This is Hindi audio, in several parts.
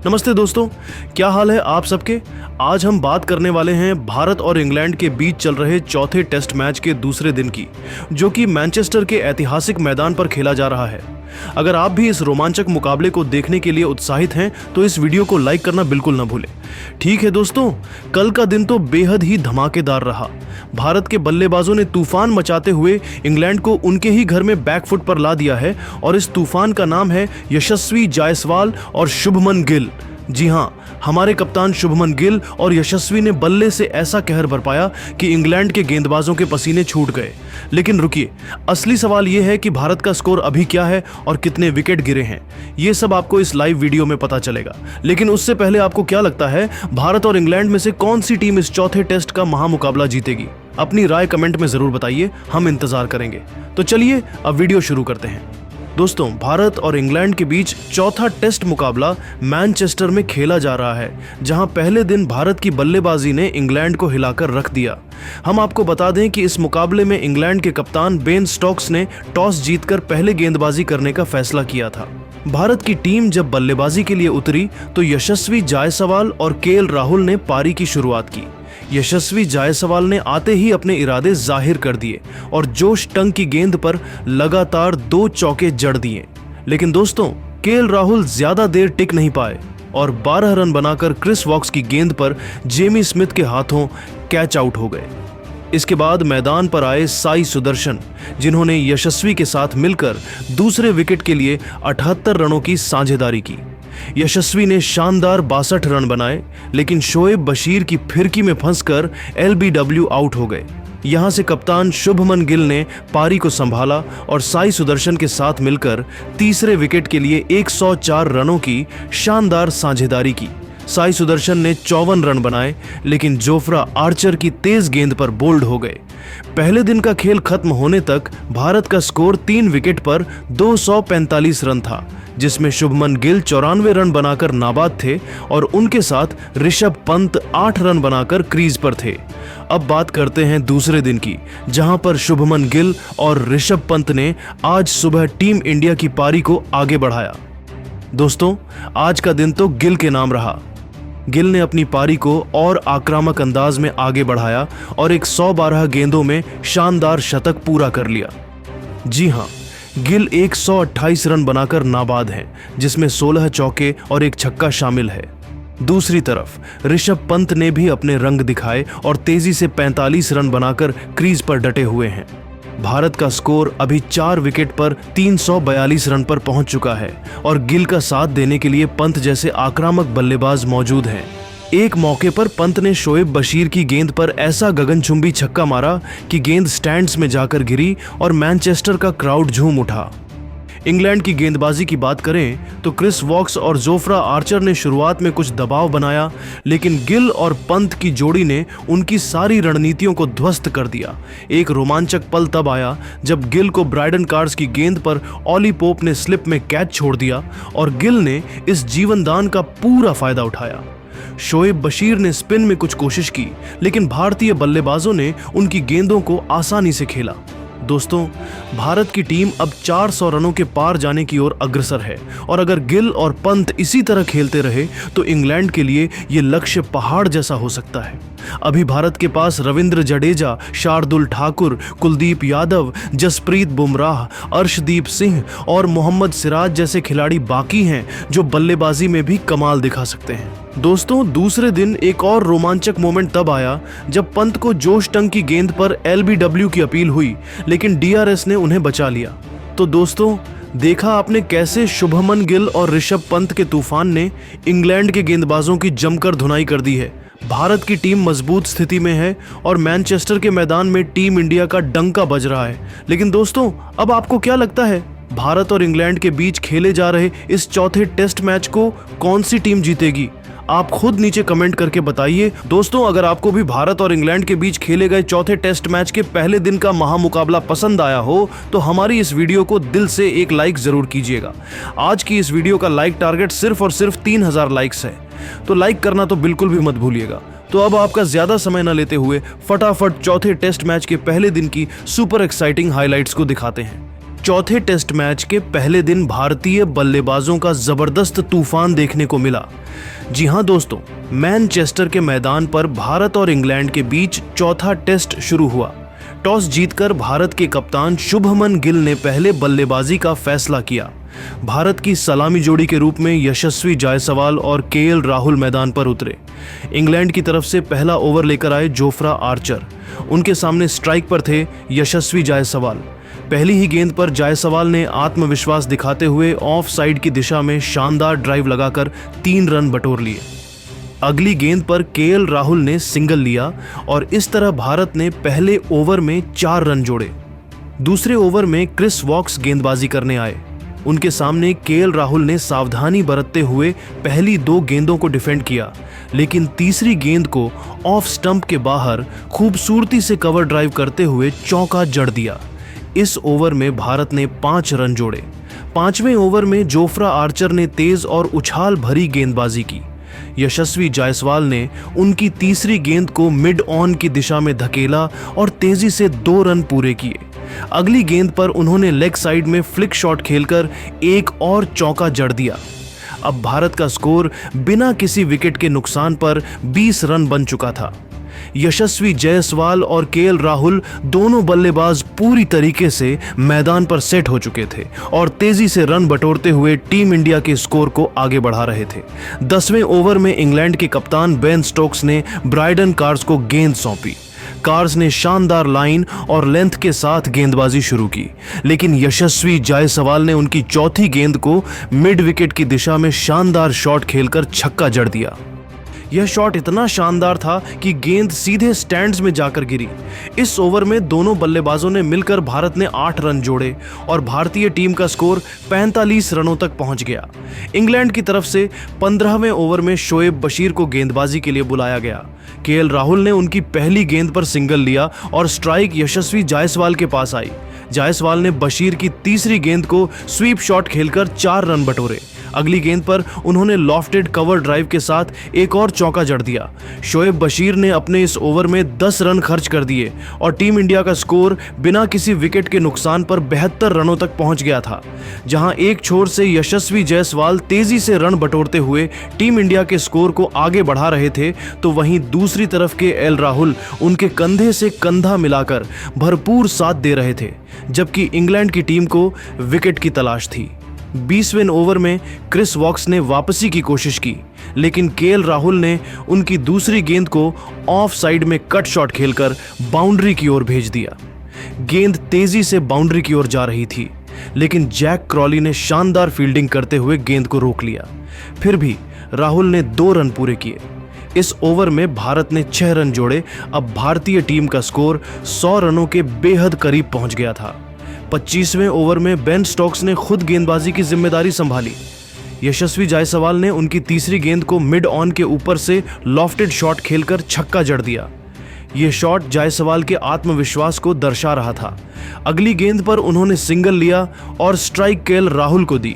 नमस्ते दोस्तों, क्या हाल है आप सबके। आज हम बात करने वाले हैं भारत और इंग्लैंड के बीच चल रहे चौथे टेस्ट मैच के दूसरे दिन की, जो कि मैनचेस्टर के ऐतिहासिक मैदान पर खेला जा रहा है। अगर आप भी इस रोमांचक मुकाबले को देखने के लिए उत्साहित हैं तो इस वीडियो को लाइक करना बिल्कुल ना भूलें। ठीक है दोस्तों, कल का दिन तो बेहद ही धमाकेदार रहा। भारत के बल्लेबाजों ने तूफान मचाते हुए इंग्लैंड को उनके ही घर में बैकफुट पर ला दिया है और इस तूफान का नाम है यशस्वी जायसवाल और शुभमन गिल। जी हाँ, हमारे कप्तान शुभमन गिल और यशस्वी ने बल्ले से ऐसा कहर बरपाया कि इंग्लैंड के गेंदबाजों के पसीने छूट गए। लेकिन रुकिए, असली सवाल यह है कि भारत का स्कोर अभी क्या है और कितने विकेट गिरे हैं। ये सब आपको इस लाइव वीडियो में पता चलेगा। लेकिन उससे पहले आपको क्या लगता है, भारत और इंग्लैंड में से कौन सी टीम इस चौथे टेस्ट का महामुकाबला जीतेगी? अपनी राय कमेंट में जरूर बताइए, हम इंतजार करेंगे। तो चलिए अब वीडियो शुरू करते हैं। दोस्तों, भारत और इंग्लैंड के बीच चौथा टेस्ट मुकाबला मैनचेस्टर में खेला जा रहा है, जहां पहले दिन भारत की बल्लेबाजी ने इंग्लैंड को हिलाकर रख दिया। हम आपको बता दें कि इस मुकाबले में इंग्लैंड के कप्तान बेन स्टोक्स ने टॉस जीतकर पहले गेंदबाजी करने का फैसला किया था। भारत की टीम जब बल्लेबाजी के लिए उतरी तो यशस्वी जायसवाल और केएल राहुल ने पारी की शुरुआत की। यशस्वी जायसवाल ने आते ही अपने इरादे जाहिर कर दिए और जोश टंग की गेंद पर लगातार 2 चौके जड़ दिए। लेकिन दोस्तों, केएल राहुल ज्यादा देर टिक नहीं पाए और 12 रन बनाकर क्रिस वॉक्स की गेंद पर जेमी स्मिथ के हाथों कैच आउट हो गए। इसके बाद मैदान पर आए साई सुदर्शन, जिन्होंने यशस्वी के साथ मिलकर दूसरे विकेट के लिए 78 रनों की साझेदारी की। यशस्वी ने शानदार 62 रन बनाए, लेकिन शोएब बशीर की फिरकी में फंसकर LBW आउट हो गए। यहां से कप्तान शुभमन गिल ने पारी को संभाला और साई सुदर्शन के साथ मिलकर तीसरे विकेट के लिए 104 रनों की शानदार साझेदारी की। साई सुदर्शन ने 54 रन बनाए, लेकिन जोफ्रा आर्चर की तेज गेंद पर बोल्ड हो गए। पहले दिन का खेल खत्म होने तक भारत का स्कोर 3 विकेट पर 245 रन था, जिसमें शुभमन गिल 94 रन बनाकर नाबाद थे और उनके साथ ऋषभ पंत 8 रन बनाकर क्रीज पर थे। अब बात करते हैं दूसरे दिन की, जहां पर शुभमन गिल और ऋषभ पंत ने आज सुबह टीम इंडिया की पारी को आगे बढ़ाया। दोस्तों, आज का दिन तो गिल के नाम रहा। गिल ने अपनी पारी को और आक्रामक अंदाज में आगे बढ़ाया और 112 गेंदों में शानदार शतक पूरा कर लिया। जी हां, गिल 128 रन बनाकर नाबाद हैं, जिसमें 16 चौके और 1 छक्का शामिल है। दूसरी तरफ ऋषभ पंत ने भी अपने रंग दिखाए और तेजी से 45 रन बनाकर क्रीज पर डटे हुए हैं। भारत का स्कोर अभी 4 विकेट पर 342 रन पर पहुंच चुका है और गिल का साथ देने के लिए पंत जैसे आक्रामक बल्लेबाज मौजूद हैं। एक मौके पर पंत ने शोएब बशीर की गेंद पर ऐसा गगनचुंबी छक्का मारा कि गेंद स्टैंड्स में जाकर गिरी और मैनचेस्टर का क्राउड झूम उठा। इंग्लैंड की गेंदबाजी की बात करें तो क्रिस वॉक्स और जोफ्रा आर्चर ने शुरुआत में कुछ दबाव बनाया, लेकिन गिल और पंत की जोड़ी ने उनकी सारी रणनीतियों को ध्वस्त कर दिया। एक रोमांचक पल तब आया जब गिल को ब्राइडन कार्स की गेंद पर ऑली पोप ने स्लिप में कैच छोड़ दिया और गिल ने इस जीवनदान का पूरा फायदा उठाया। शोएब बशीर ने स्पिन में कुछ कोशिश की, लेकिन भारतीय बल्लेबाजों ने उनकी गेंदों को आसानी से खेला। दोस्तों, भारत की टीम अब 400 रनों के पार जाने की ओर अग्रसर है और अगर गिल और पंत इसी तरह खेलते रहे तो इंग्लैंड के लिए ये लक्ष्य पहाड़ जैसा हो सकता है। अभी भारत के पास रविंद्र जडेजा, शार्दुल ठाकुर, कुलदीप यादव, जसप्रीत बुमराह, अर्शदीप सिंह और मोहम्मद सिराज जैसे खिलाड़ी बाकी हैं जो बल्लेबाजी में भी कमाल दिखा सकते हैं। दोस्तों, दूसरे दिन एक और रोमांचक मोमेंट तब आया जब पंत को जोश टंग की गेंद पर LBW की अपील हुई, लेकिन DRS ने उन्हें बचा लिया। तो दोस्तों, देखा आपने कैसे शुभमन गिल और ऋषभ पंत के तूफान ने इंग्लैंड के गेंदबाजों की जमकर धुनाई कर दी है। भारत की टीम मजबूत स्थिति में है और मैनचेस्टर के मैदान में टीम इंडिया का डंका बज रहा है। लेकिन दोस्तों, अब आपको क्या लगता है, भारत और इंग्लैंड के बीच खेले जा रहे इस चौथे टेस्ट मैच को कौन सी टीम जीतेगी? आप खुद नीचे कमेंट करके बताइए। दोस्तों, अगर आपको भी भारत और इंग्लैंड के बीच खेले गए चौथे टेस्ट मैच के पहले दिन का महामुकाबला पसंद आया हो तो हमारी इस वीडियो को दिल से एक लाइक जरूर कीजिएगा। आज की इस वीडियो का लाइक टारगेट सिर्फ और सिर्फ 3000 लाइक्स है, तो लाइक करना तो बिल्कुल भी मत भूलिएगा। तो अब आपका ज्यादा समय न लेते हुए फटाफट चौथे टेस्ट मैच के पहले दिन की सुपर एक्साइटिंग हाइलाइट्स को दिखाते हैं। चौथे टेस्ट मैच के पहले दिन भारतीय बल्लेबाजों का जबरदस्त तूफान देखने को मिला। जी हां दोस्तों, मैनचेस्टर के मैदान पर भारत और इंग्लैंड के बीच चौथा टेस्ट शुरू हुआ। टॉस जीतकर भारत के कप्तान शुभमन गिल ने पहले बल्लेबाजी का फैसला किया। भारत की सलामी जोड़ी के रूप में यशस्वी जायसवाल और केएल राहुल मैदान पर उतरे। इंग्लैंड की तरफ से पहला ओवर लेकर आए जोफ्रा आर्चर। उनके सामने स्ट्राइक पर थे यशस्वी जायसवाल। पहली ही गेंद पर जायसवाल ने आत्मविश्वास दिखाते हुए ऑफ साइड की दिशा में शानदार ड्राइव लगाकर 3 रन बटोर लिए। अगली गेंद पर केएल राहुल ने सिंगल लिया और इस तरह भारत ने पहले ओवर में 4 रन जोड़े। दूसरे ओवर में क्रिस वॉक्स गेंदबाजी करने आए। उनके सामने केएल राहुल ने सावधानी बरतते हुए पहली 2 गेंदों को डिफेंड किया, लेकिन तीसरी गेंद को ऑफ स्टंप के बाहर खूबसूरती से कवर ड्राइव करते हुए चौका जड़ दिया। इस ओवर में भारत ने 5 रन जोड़े। 5वें ओवर में जोफ्रा आर्चर ने तेज और उछाल भरी गेंदबाजी की। यशस्वी जायसवाल ने उनकी तीसरी गेंद को मिड ऑन की दिशा में धकेला और तेजी से 2 रन पूरे किए। अगली गेंद पर उन्होंने लेग साइड में फ्लिक शॉट खेलकर एक और चौका जड़ दिया। अब भारत का स्कोर बिना किसी विकेट के नुकसान पर 20 रन बन चुका था। यशस्वी जायसवाल और केएल राहुल दोनों बल्लेबाज पूरी तरीके से मैदान पर सेट हो चुके थे और तेजी से रन बटोरते हुए टीम इंडिया के स्कोर को आगे बढ़ा रहे थे। 10वें ओवर में इंग्लैंड के कप्तान बेन स्टोक्स ने ब्रायडन कार्स को गेंद सौंपी। कार्स ने शानदार लाइन और लेंथ के साथ गेंदबाजी शुरू की, लेकिन यशस्वी जायसवाल ने उनकी चौथी गेंद को मिड विकेट की दिशा में शानदार शॉट खेलकर छक्का जड़ दिया। यह शॉट इतना शानदार था कि गेंद सीधे स्टैंड्स में जाकर गिरी। इस ओवर में दोनों बल्लेबाजों ने मिलकर भारत ने 8 रन जोड़े और भारतीय टीम का स्कोर 45 रनों तक पहुंच गया। इंग्लैंड की तरफ से 15वें ओवर में शोएब बशीर को गेंदबाजी के लिए बुलाया गया। केएल राहुल ने उनकी पहली गेंद पर सिंगल लिया और स्ट्राइक यशस्वी जायसवाल के पास आई। जायसवाल ने बशीर की तीसरी गेंद को स्वीप शॉट खेलकर 4 रन बटोरे। अगली गेंद पर उन्होंने लॉफ्टेड कवर ड्राइव के साथ एक और चौका जड़ दिया। शोएब बशीर ने अपने इस ओवर में 10 रन खर्च कर दिए और टीम इंडिया का स्कोर बिना किसी विकेट के नुकसान पर 72 रनों तक पहुंच गया था। जहां एक छोर से यशस्वी जायसवाल तेजी से रन बटोरते हुए टीम इंडिया के स्कोर को आगे बढ़ा रहे थे, तो वहीं दूसरी तरफ के एल राहुल उनके कंधे से कंधा मिलाकर भरपूर साथ दे रहे थे, जबकि इंग्लैंड की टीम को विकेट की तलाश थी। 20वें ओवर में क्रिस वॉक्स ने वापसी की कोशिश की, लेकिन केएल राहुल ने उनकी दूसरी गेंद को ऑफ साइड में कट शॉट खेलकर बाउंड्री की ओर भेज दिया। गेंद तेजी से बाउंड्री की ओर जा रही थी, लेकिन जैक क्रॉली ने शानदार फील्डिंग करते हुए गेंद को रोक लिया। फिर भी राहुल ने 2 रन पूरे किए। इस ओवर में भारत ने 6 रन जोड़े। अब भारतीय टीम का स्कोर 100 रनों के बेहद करीब पहुंच गया था। 25वें ओवर में बेन स्टोक्स ने खुद गेंदबाजी की जिम्मेदारी संभाली। यशस्वी जायसवाल ने उनकी तीसरी गेंद को मिड ऑन के ऊपर से लॉफ्टेड शॉट खेलकर छक्का जड़ दिया। यह शॉट जायसवाल के आत्मविश्वास को दर्शा रहा था। अगली गेंद पर उन्होंने सिंगल लिया और स्ट्राइक केएल राहुल को दी।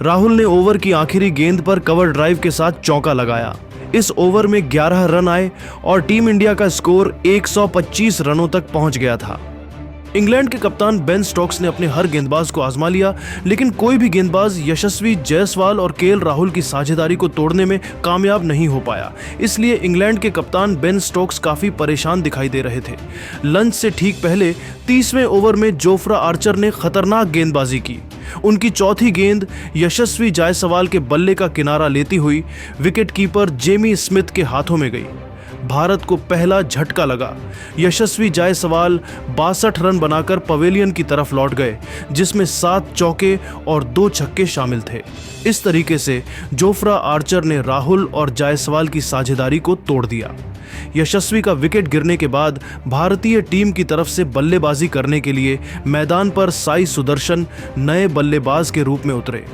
राहुल ने ओवर की आखिरी गेंद पर कवर ड्राइव के साथ चौका लगाया। इस ओवर में 11 रन आए और टीम इंडिया का स्कोर 125 रनों तक पहुंच गया था। इंग्लैंड के कप्तान बेन स्टोक्स ने अपने हर गेंदबाज को आजमा लिया, लेकिन कोई भी गेंदबाज यशस्वी जायसवाल और केएल राहुल की साझेदारी को तोड़ने में कामयाब नहीं हो पाया। इसलिए इंग्लैंड के कप्तान बेन स्टोक्स काफी परेशान दिखाई दे रहे थे। लंच से ठीक पहले 30वें ओवर में जोफ्रा आर्चर ने खतरनाक गेंदबाजी की। उनकी चौथी गेंद यशस्वी जायसवाल के बल्ले का किनारा लेती हुई विकेटकीपर जेमी स्मिथ के हाथों में गई। भारत को पहला झटका लगा। यशस्वी जायसवाल 62 रन बनाकर पवेलियन की तरफ लौट गए, जिसमें 7 चौके और 2 छक्के शामिल थे। इस तरीके से जोफ्रा आर्चर ने राहुल और जायसवाल की साझेदारी को तोड़ दिया। यशस्वी का विकेट गिरने के बाद भारतीय टीम की तरफ से बल्लेबाजी करने के लिए मैदान पर साई सुदर्शन नए बल्लेबाज के रूप में उतरे।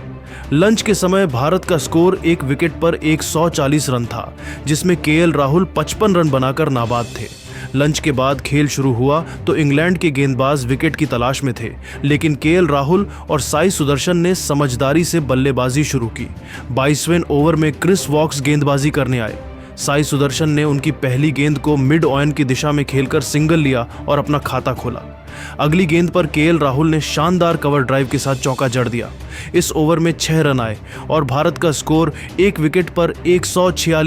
लंच के समय भारत का स्कोर एक विकेट पर 140 रन था, जिसमें केएल राहुल 55 रन बनाकर नाबाद थे। लंच के बाद खेल शुरू हुआ तो इंग्लैंड के गेंदबाज विकेट की तलाश में थे, लेकिन केएल राहुल और साई सुदर्शन ने समझदारी से बल्लेबाजी शुरू की। 22वें ओवर में क्रिस वॉक्स गेंदबाजी करने आए। साई सुदर्शन ने उनकी पहली गेंद को मिड ऑन की दिशा में खेलकर सिंगल लिया और अपना खाता खोला। अगली गेंद पर केएल राहुल ने शानदार कवर ड्राइव के साथ चौका जड़ दिया। इस ओवर में 6 रन आए और भारत का स्कोर 1 विकेट पर 146